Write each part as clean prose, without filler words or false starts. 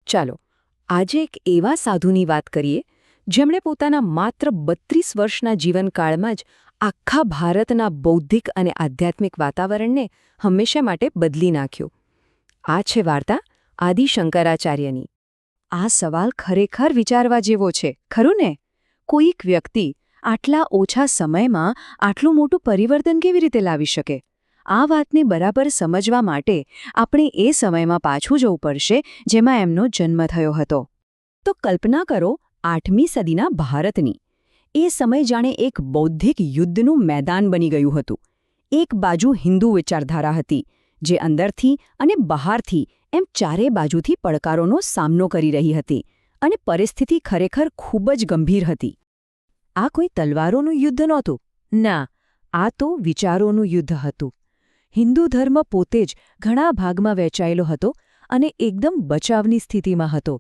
ચાલો આજે એક એવા સાધુની વાત કરીએ જેમણે પોતાના માત્ર 32 વર્ષના જીવનકાળમાં જ આખા ભારતના બૌદ્ધિક અને આધ્યાત્મિક વાતાવરણને હંમેશા માટે બદલી નાખ્યું. આ છે વાર્તા આદિ શંકરાચાર્યની. આ સવાલ ખરેખર વિચારવા જેવો છે, ખરું ને? કોઈક વ્યક્તિ આટલા ઓછા સમયમાં આટલું મોટું પરિવર્તન કેવી રીતે લાવી શકે? આ વાતને બરાબર સમજવા માટે આપણે એ સમયમાં પાછું જવું પડશે જેમાં એમનો જન્મ થયો હતો. તો કલ્પના કરો 8મી સદીના ભારતની. એ સમય જાણે એક બૌદ્ધિક યુદ્ધનું મેદાન બની ગયું હતું. એક બાજુ હિન્દુ વિચારધારા હતી, જે અંદરથી અને બહારથી એમ ચારે બાજુથી પડકારોનો સામનો કરી રહી હતી, અને પરિસ્થિતિ ખરેખર ખૂબ જ ગંભીર હતી. આ કોઈ તલવારોનું યુદ્ધ નહોતું. ના, આ તો વિચારોનું યુદ્ધ હતું. હિન્દુ ધર્મ પોતે જ ઘણા ભાગમાં વહેંચાયેલો હતો અને એકદમ બચાવની સ્થિતિમાં હતો,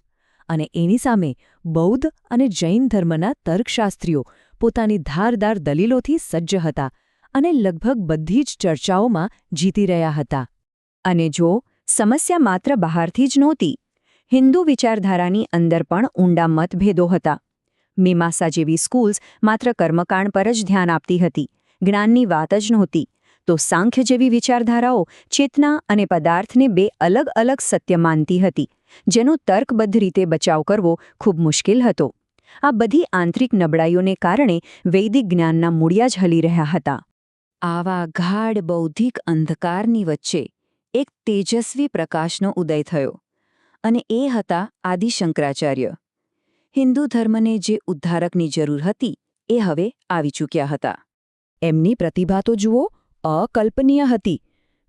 અને એની સામે બૌદ્ધ અને જૈન ધર્મના તર્કશાસ્ત્રીઓ પોતાની ધારદાર દલીલોથી સજ્જ હતા અને લગભગ બધી જ ચર્ચાઓમાં જીતી રહ્યા હતા. અને જો સમસ્યા માત્ર બહારથી જ નહોતી, હિન્દુ વિચારધારાની અંદર પણ ઊંડા મતભેદો હતા. મીમાંસા જેવી સ્કૂલ્સ માત્ર કર્મકાંડ પર જ ધ્યાન આપતી હતી, જ્ઞાનની વાત જ નહોતી. તો સાંખ્ય જેવી વિચારધારાઓ ચેતના અને પદાર્થને બે અલગ અલગ સત્ય માનતી હતી, જેનો તર્કબદ્ધ રીતે બચાવ કરવો ખૂબ મુશ્કેલ હતો. આ બધી આંતરિક નબળાઈઓને કારણે વૈદિક જ્ઞાનના મૂળિયા જ હલી રહ્યા હતા. આવા ગાઢ બૌદ્ધિક અંધકારની વચ્ચે એક તેજસ્વી પ્રકાશનો ઉદય થયો, અને એ હતા આદિ શંકરાચાર્ય. હિન્દુ ધર્મને જે ઉદ્ધારકની જરૂર હતી એ હવે આવી ચૂક્યા હતા. એમની પ્રતિભા તો જુઓ, અકલ્પનીય હતી.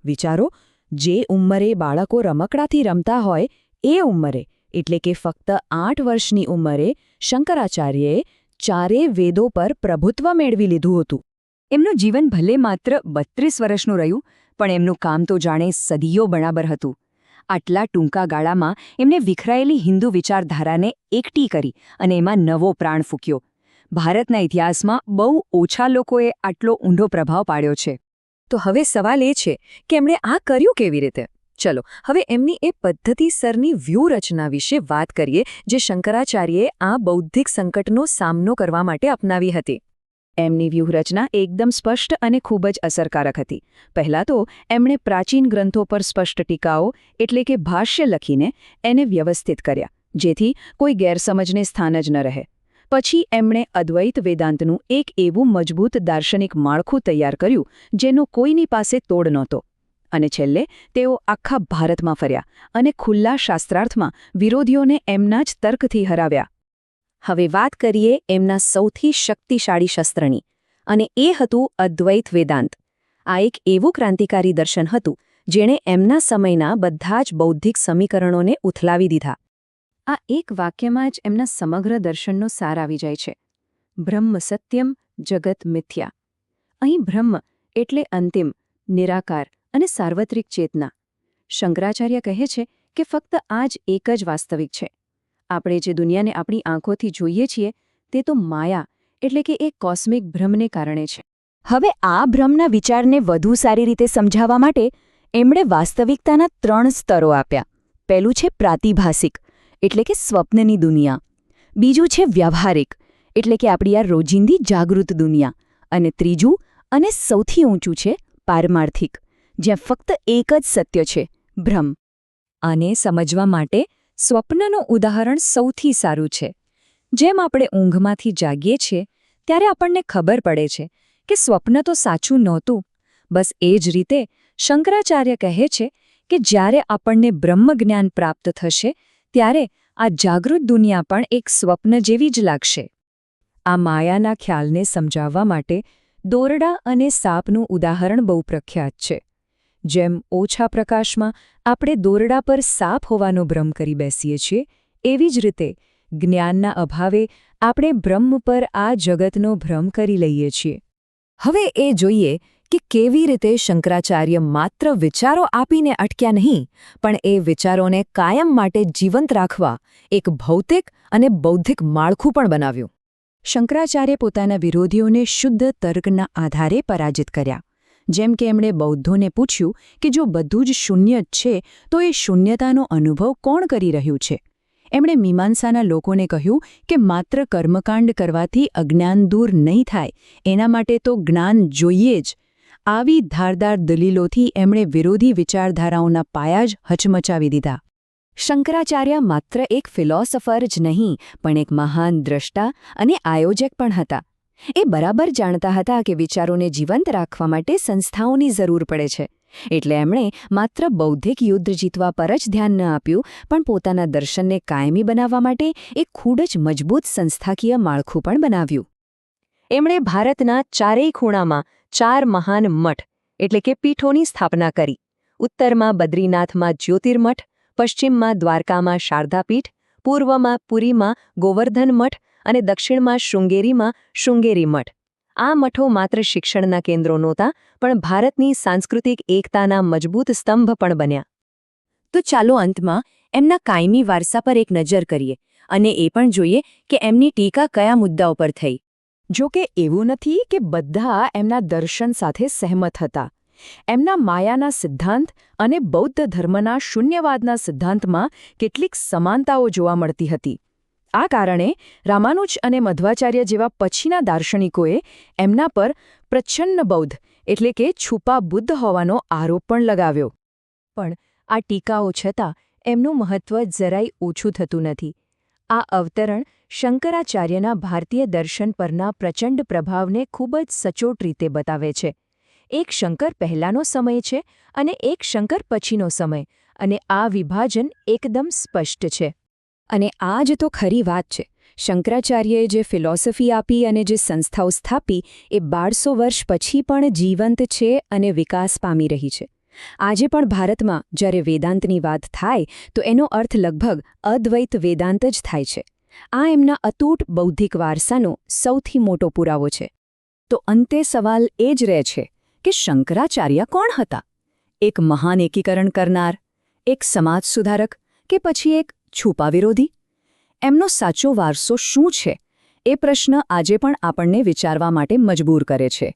વિચારો, જે ઉંમરે બાળકો રમકડાથી રમતા હોય એ ઉંમરે, એટલે કે ફક્ત 8 વર્ષની ઉંમરે શંકરાચાર્યએ ચારે વેદો પર પ્રભુત્વ મેળવી લીધું હતું. એમનું જીવન ભલે માત્ર 32 વર્ષનું રહ્યું, પણ એમનું કામ તો જાણે સદીઓ બરાબર હતું. આટલા ટૂંકા ગાળામાં એમને વિખરાયેલી હિન્દુ વિચારધારાને એકઠી કરી અને એમાં નવો પ્રાણ ફૂંક્યો. ભારતના ઇતિહાસમાં બહુ ઓછા લોકોએ આટલો ઊંડો પ્રભાવ પાડ્યો છે. તો હવે સવાલ એ છે કે એમણે આ કર્યું કેવી રીતે? ચલો હવે એમની એ પદ્ધતિસરની વ્યૂહરચના વિશે વાત કરીએ, જે શંકરાચાર્યએ આ બૌદ્ધિક સંકટનો સામનો કરવા માટે અપનાવી હતી. એમની વ્યૂહરચના એકદમ સ્પષ્ટ અને ખૂબ જ અસરકારક હતી. પહેલાં તો એમણે પ્રાચીન ગ્રંથો પર સ્પષ્ટ ટીકાઓ એટલે કે ભાષ્ય લખીને એને વ્યવસ્થિત કર્યા, જેથી કોઈ ગેરસમજને સ્થાન જ ન રહે. પછી એમણે અદ્વૈત વેદાંતનું એક એવું મજબૂત દાર્શનિક માળખું તૈયાર કર્યું જેનો કોઈની પાસે તોડ નહોતો. અને છેલ્લે તેઓ આખા ભારતમાં ફર્યા અને ખુલ્લા શાસ્ત્રાર્થમાં વિરોધીઓને એમના જ તર્કથી હરાવ્યા. હવે વાત કરીએ એમના સૌથી શક્તિશાળી શસ્ત્રની, અને એ હતું અદ્વૈત વેદાંત. આ એક એવું ક્રાંતિકારી દર્શન હતું જેણે એમના સમયના બધા જ બૌદ્ધિક સમીકરણોને ઉથલાવી દીધા. આ એક વાક્યમાં જ એમના સમગ્ર દર્શનનો સાર આવી જાય છે: બ્રહ્મ સત્યમ, જગત મિથ્યા. અહીં બ્રહ્મ એટલે અંતિમ, નિરાકાર અને સાર્વત્રિક ચેતના. શંકરાચાર્ય કહે છે કે ફક્ત આ જ એક જ વાસ્તવિક છે. આપણે જે દુનિયાને આપણી આંખોથી જોઈએ છીએ તે તો માયા એટલે કે એક કોસ્મિક ભ્રમને કારણે છે. હવે આ ભ્રમના વિચારને વધુ સારી રીતે સમજાવવા માટે એમણે વાસ્તવિકતાના 3 સ્તરો આપ્યા. પહેલું છે પ્રાતિભાસિક એટલે કે સ્વપ્નની દુનિયા. બીજું છે વ્યવહારિક એટલે કે આપણી આ રોજિંદી જાગૃત દુનિયા. અને ત્રીજું અને સૌથી ઊંચું છે પારમાર્થિક, જ્યાં ફક્ત એક જ સત્ય છે, ભ્રમ. આને સમજવા માટે સ્વપ્નનું ઉદાહરણ સૌથી સારું છે. જેમ આપણે ઊંઘમાંથી જાગીએ છીએ ત્યારે આપણને ખબર પડે છે કે સ્વપ્ન તો સાચું નહોતું. બસ એ જ રીતે શંકરાચાર્ય કહે છે કે જ્યારે આપણને બ્રહ્મજ્ઞાન પ્રાપ્ત થશે ત્યારે આ જાગૃત દુનિયા પણ એક સ્વપ્ન જેવી જ લાગશે. આ માયાના ખ્યાલને સમજાવવા માટે દોરડા અને સાપનું ઉદાહરણ બહુ પ્રખ્યાત છે. જેમ ઓછા પ્રકાશમાં આપણે દોરડા પર સાપ હોવાનો ભ્રમ કરી બેસીએ છીએ, એવી જ રીતે જ્ઞાનના અભાવે આપણે બ્રહ્મ પર આ જગતનો ભ્રમ કરી લઈએ છીએ. હવે એ જોઈએ કે કેવી રીતે શંકરાચાર્ય માત્ર વિચારો આપીને અટક્યા નહીં, પણ એ વિચારોને કાયમ માટે જીવંત રાખવા એક ભૌતિક અને બૌદ્ધિક માળખું પણ બનાવ્યું. શંકરાચાર્ય પોતાના વિરોધીઓને શુદ્ધ તર્કના આધારે પરાજિત કર્યા. જેમ કે એમણે બૌદ્ધોને પૂછ્યું કે જો બધું જ શૂન્ય જ છે તો એ શૂન્યતાનો અનુભવ કોણ કરી રહ્યું છે? એમણે મીમાંસાના લોકોને કહ્યું કે માત્ર કર્મકાંડ કરવાથી અજ્ઞાન દૂર નહીં થાય, એના માટે તો જ્ઞાન જોઈએ જ. આવી ધારદાર દલીલોથી એમણે વિરોધી વિચારધારાઓના પાયા જ હચમચાવી દીધા. શંકરાચાર્ય માત્ર એક ફિલોસોફર જ નહીં, પણ એક મહાન દ્રષ્ટા અને આયોજક પણ હતા. એ બરાબર જાણતા હતા કે વિચારોને જીવંત રાખવા માટે સંસ્થાઓની જરૂર પડે છે. એટલે એમણે માત્ર બૌદ્ધિક યુદ્ધ જીતવા પર જ ધ્યાન ન આપ્યું, પણ પોતાના દર્શનને કાયમી બનાવવા માટે એક ખૂબ જ મજબૂત સંસ્થાકીય માળખું પણ બનાવ્યું. એમણે ભારતના ચારેય ખૂણામાં 4 મહાન મઠ એટલે કે પીઠોની સ્થાપના કરી. ઉત્તરમાં બદ્રીનાથમાં જ્યોતિર્મઠ, પશ્ચિમમાં દ્વારકામાં શારદાપીઠ, પૂર્વમાં પુરીમાં ગોવર્ધન મઠ અને દક્ષિણમાં શૃંગેરીમાં શૃંગેરી મઠ. આ મઠો માત્ર શિક્ષણના કેન્દ્રો નહોતા, પણ ભારતની સાંસ્કૃતિક એકતાના મજબૂત સ્તંભ પણ બન્યા. તો ચાલો અંતમાં એમના કાયમી વારસા પર એક નજર કરીએ અને એ પણ જોઈએ કે એમની ટીકા કયા મુદ્દાઓ પર થઈ. જો કે એવું નથી કે બધા એમના દર્શન સાથે સહેમત હતા. એમના માયાના સિદ્ધાંત અને બૌદ્ધ ધર્મના શૂન્યવાદના સિદ્ધાંતમાં કેટલીક સમાનતાઓ જોવા મળતી હતી. આ કારણે રામાનુજ અને મધ્વાચાર્ય જેવા પછીના દાર્શનિકોએ એમના પર પ્રચ્છન્ન બૌદ્ધ એટલે કે છુપા બુદ્ધ હોવાનો આરોપ પણ લગાવ્યો. પણ આ ટીકાઓ છતાં એમનું મહત્વ જરાય ઓછું થતું નથી. આ અવતરણ શંકરાચાર્યના ભારતીય દર્શન પરના પ્રચંડ પ્રભાવને ખૂબ જ સચોટ રીતે બતાવે છે. એક શંકર પહેલાંનો સમય છે અને એક શંકર પછીનો સમય, અને આ વિભાજન એકદમ સ્પષ્ટ છે. અને આ જ તો ખરી વાત છે. શંકરાચાર્યએ જે ફિલોસોફી આપી અને જે સંસ્થાઓ સ્થાપી એ 1200 વર્ષ પછી પણ જીવંત છે અને વિકાસ પામી રહી છે. આજે પણ ભારતમાં જ્યારે વેદાંતની વાત થાય તો એનો અર્થ લગભગ અદ્વૈત વેદાંત જ થાય છે. આ એમના અતૂટ બૌદ્ધિક વારસાનો સૌથી મોટો પુરાવો છે. તો અંતે સવાલ એ જ રહે છે કે શંકરાચાર્ય કોણ હતા? એક મહાન એકીકરણ કરનાર, એક સમાજ સુધારક, કે પછી એક છુપા વિરોધી? એમનો સાચો વારસો શું છે? એ પ્રશ્ન આજે પણ આપણને વિચારવા માટે મજબૂર કરે છે.